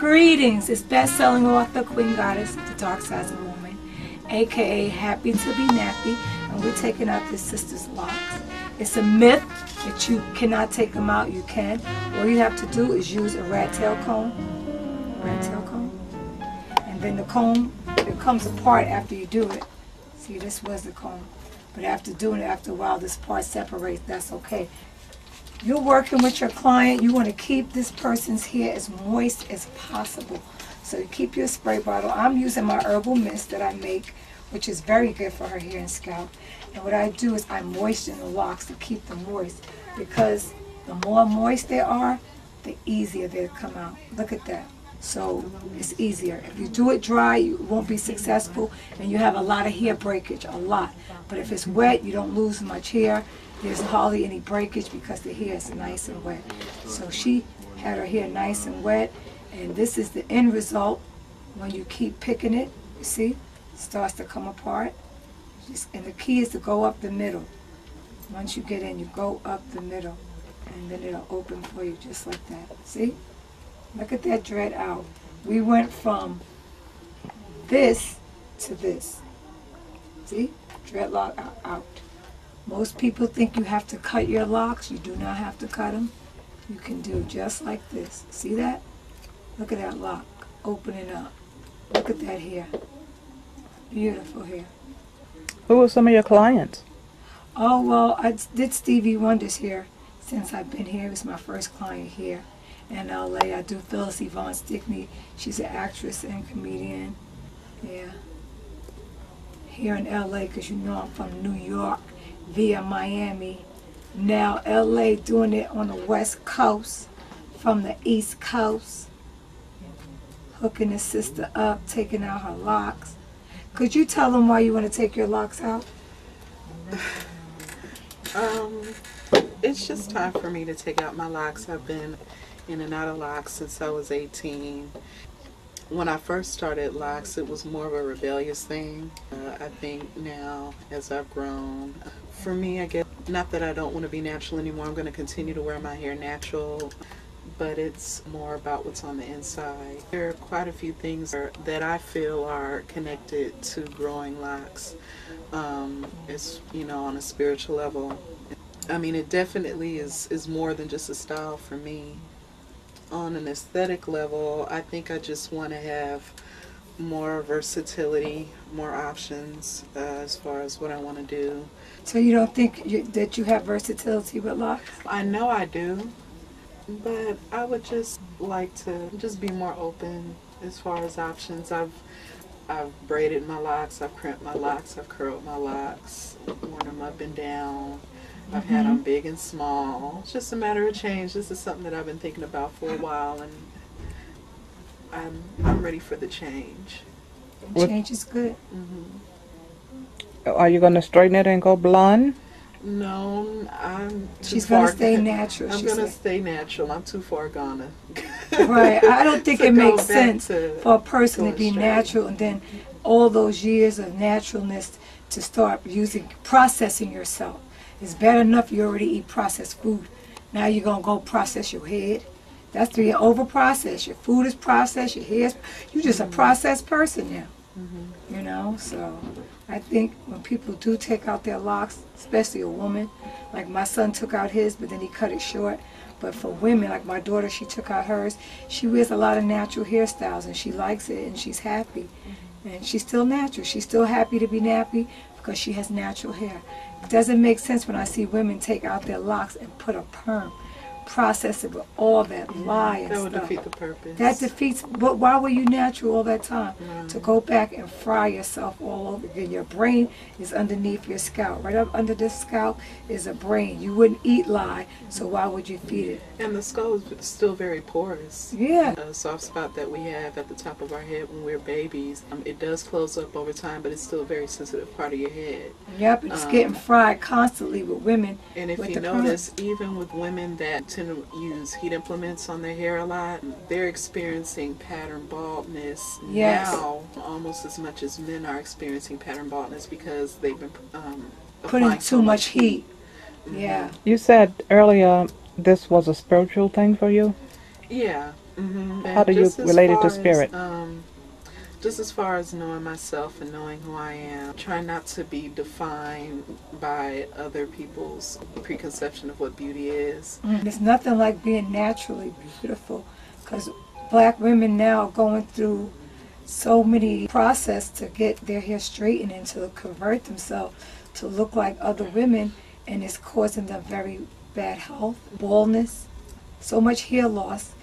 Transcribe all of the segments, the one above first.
Greetings, it's best-selling author, Queen Goddess, The Dark Sides of Woman, aka Happy to Be Nappy, and we're taking out this sister's locks. It's a myth that you cannot take them out. You can. All you have to do is use a rat tail comb, and then the comb, it comes apart after you do it. See, this was the comb, but after doing it, after a while, this part separates. That's okay. You're working with your client. You want to keep this person's hair as moist as possible. So you keep your spray bottle. I'm using my herbal mist that I make, which is very good for her hair and scalp. And what I do is I moisten the locks to keep them moist, because the more moist they are, the easier they'll come out. Look at that. So it's easier. If you do it dry, you won't be successful, and you have a lot of hair breakage, a lot. But if it's wet, you don't lose much hair. There's hardly any breakage because the hair is nice and wet. So she had her hair nice and wet, and this is the end result when you keep picking it. You see, it starts to come apart. And the key is to go up the middle. Once you get in, you go up the middle, and then it'll open for you just like that. See? Look at that dread out. We went from this to this. See? Dreadlock out. Most people think you have to cut your locks. You do not have to cut them. You can do just like this. See that? Look at that lock opening up. Look at that hair. Beautiful hair. Who were some of your clients? Oh, well, I did Stevie Wonder's hair since I've been here. It was my first client here in LA. I do Phyllis Yvonne Stickney. She's an actress and comedian. Yeah. Here in LA, because you know I'm from New York via Miami. Now LA, doing it on the West Coast from the East Coast. Hooking the sister up, taking out her locks. Could you tell them why you want to take your locks out? It's just time for me to take out my locks. I've been in and out of locks since I was 18. When I first started locks, it was more of a rebellious thing. I think now, as I've grown, for me, I guess, not that I don't want to be natural anymore. I'm going to continue to wear my hair natural, but it's more about what's on the inside. There are quite a few things that I feel are connected to growing locks. It's, you know, on a spiritual level. I mean, it definitely is more than just a style for me. On an aesthetic level, I think I just want to have more versatility, more options as far as what I want to do. So you don't think that you have versatility with locks? I know I do, but I would just like to just be more open as far as options. I've braided my locks, I've crimped my locks, I've curled my locks, worn them up and down. I've had them big and small. It's just a matter of change. This is something that I've been thinking about for a while, and I'm ready for the change. Change is good. Are you going to straighten it and go blonde? No, She's going to stay natural. I'm going to stay natural. I'm too far gone. Right. I don't think it makes sense for a person to be natural and then all those years of naturalness to start processing yourself. It's bad enough you already eat processed food. Now you're going to go process your head. That's the over-process. Your food is processed, your hair is... You're just a processed person now. You know, so I think when people do take out their locks, especially a woman, like my son took out his, but then he cut it short. But for women, like my daughter, she took out hers. She wears a lot of natural hairstyles, and she likes it, and she's happy. And she's still natural. She's still happy to be nappy because she has natural hair. It doesn't make sense when I see women take out their locks and put a perm, process it with all that lie and stuff. That would defeat the purpose. That defeats, but why were you natural all that time? To go back and fry yourself all over again. Your brain is underneath your scalp. Right up under the scalp is a brain. You wouldn't eat lye, so why would you feed it? And the skull is still very porous. Yeah. A soft spot that we have at the top of our head when we're babies, it does close up over time, but it's still a very sensitive part of your head. Yep, it's getting fried constantly with women. And if you notice, even with women that tend to use heat implements on their hair a lot, they're experiencing pattern baldness now almost as much as men are experiencing pattern baldness because they've been putting too much heat. Yeah. You said earlier this was a spiritual thing for you? Yeah. How do you relate it to spirit? Just as far as knowing myself and knowing who I am, try not to be defined by other people's preconception of what beauty is. There's nothing like being naturally beautiful, because black women now are going through so many process to get their hair straightened and to convert themselves to look like other women, and it's causing them very bad health, baldness, so much hair loss.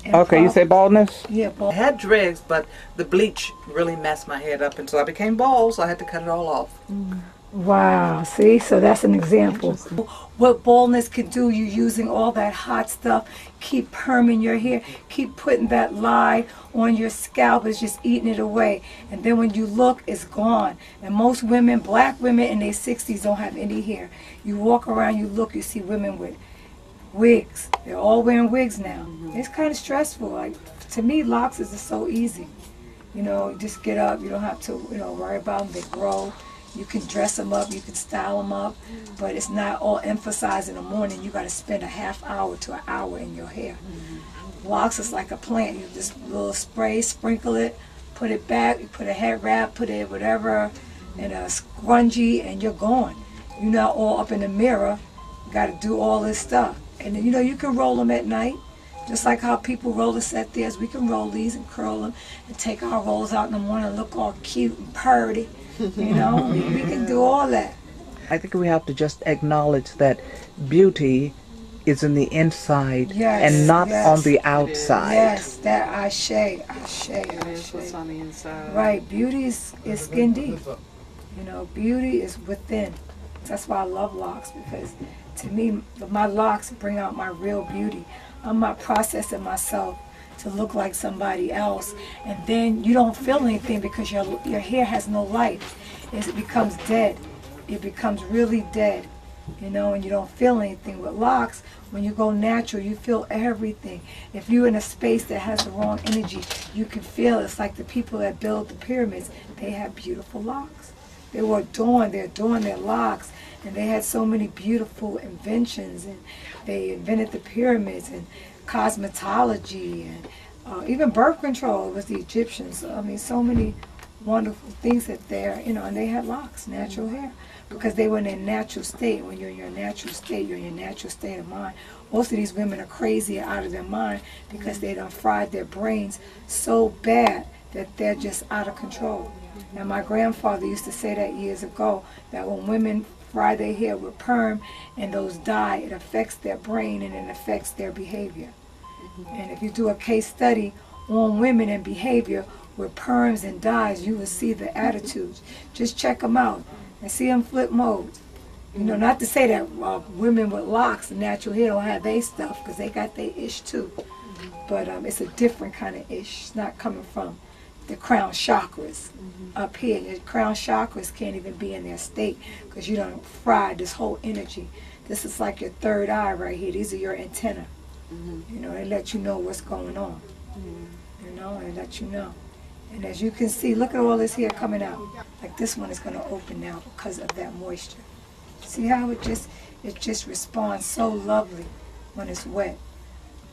Okay, you say baldness? Yeah, I bald. had dreads, but the bleach really messed my head up, and so I became bald, so I had to cut it all off. Wow, see, so that's an example. What baldness can do, you using all that hot stuff, keep perming your hair, keep putting that lye on your scalp, it's just eating it away. And then when you look, it's gone. And most women, black women in their 60s don't have any hair. You walk around, you look, you see women with wigs. They're all wearing wigs now. It's kind of stressful. Like, to me, locks is just so easy. You know, you just get up, you don't have to, worry about them. They grow. You can dress them up, you can style them up, but it's not all emphasized in the morning. You got to spend a half hour to an hour in your hair. Locks is like a plant. You just little spray, sprinkle it, put it back, you put a head wrap, put it whatever, in a scrunchie, and you're gone. You're not all up in the mirror. You got to do all this stuff. And then, you can roll them at night. Just like how people roll the set theirs, we can roll these and curl them and take our rolls out in the morning and look all cute and purty. We can do all that. I think we have to just acknowledge that beauty is in the inside and not on the outside. Yes, that ashe. It is what's on the inside. Right, beauty is skin deep. Beauty is within. That's why I love locks, because to me, my locks bring out my real beauty. I'm not processing myself to look like somebody else, and then you don't feel anything because your hair has no life. It becomes dead. It becomes really dead, and you don't feel anything. With locks, when you go natural, you feel everything. If you're in a space that has the wrong energy, you can feel it. It's like the people that build the pyramids. They have beautiful locks. They're adorning their locks, and they had so many beautiful inventions, and they invented the pyramids and cosmetology and even birth control. It was the Egyptians. I mean, so many wonderful things that and they had locks, natural hair, because they were in their natural state. When you're in your natural state, you're in your natural state of mind. Most of these women are crazy or out of their mind because they done fried their brains so bad that they're just out of control. And my grandfather used to say that years ago, that when women fry their hair with perm and those dye, it affects their brain and it affects their behavior. And if you do a case study on women and behavior with perms and dyes, you will see the attitudes. Just check them out and see them flip modes. Not to say that women with locks and natural hair don't have their stuff, because they got their ish too. But it's a different kind of ish. It's not coming from the crown chakras up here. Your crown chakras can't even be in their state because you done fried this whole energy. This is like your third eye right here. These are your antenna. They let you know what's going on. They let you know. And as you can see, look at all this hair coming out. Like this one is going to open now because of that moisture. See how it just responds so lovely when it's wet.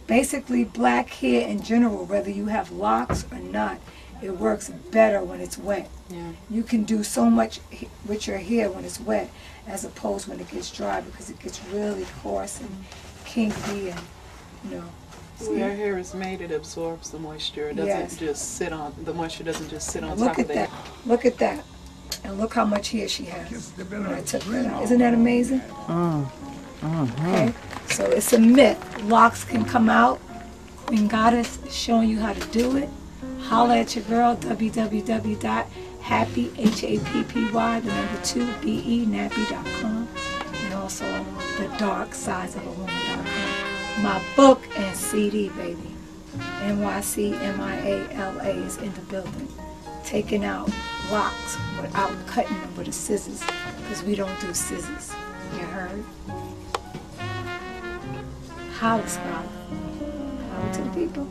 Basically, black hair in general, whether you have locks or not, it works better when it's wet. Yeah. You can do so much with your hair when it's wet as opposed when it gets dry, because it gets really coarse and kinky and, The way our hair is made, it absorbs the moisture. It doesn't just sit on, the moisture doesn't just sit on top of it. Look at that. And look how much hair she has when I took that out. Isn't that amazing? Okay, so it's a myth. Locks can come out. Queen Goddess is showing you how to do it. Holla at your girl, www.happy, Happy, the number 2, BE, nappy.com. And also the dark sides of a woman.com. My book and CD, baby. NYCMIALA is in the building. Taking out locks without cutting them with the scissors, because we don't do scissors. You heard? Holla, Scholar. Holla to the people.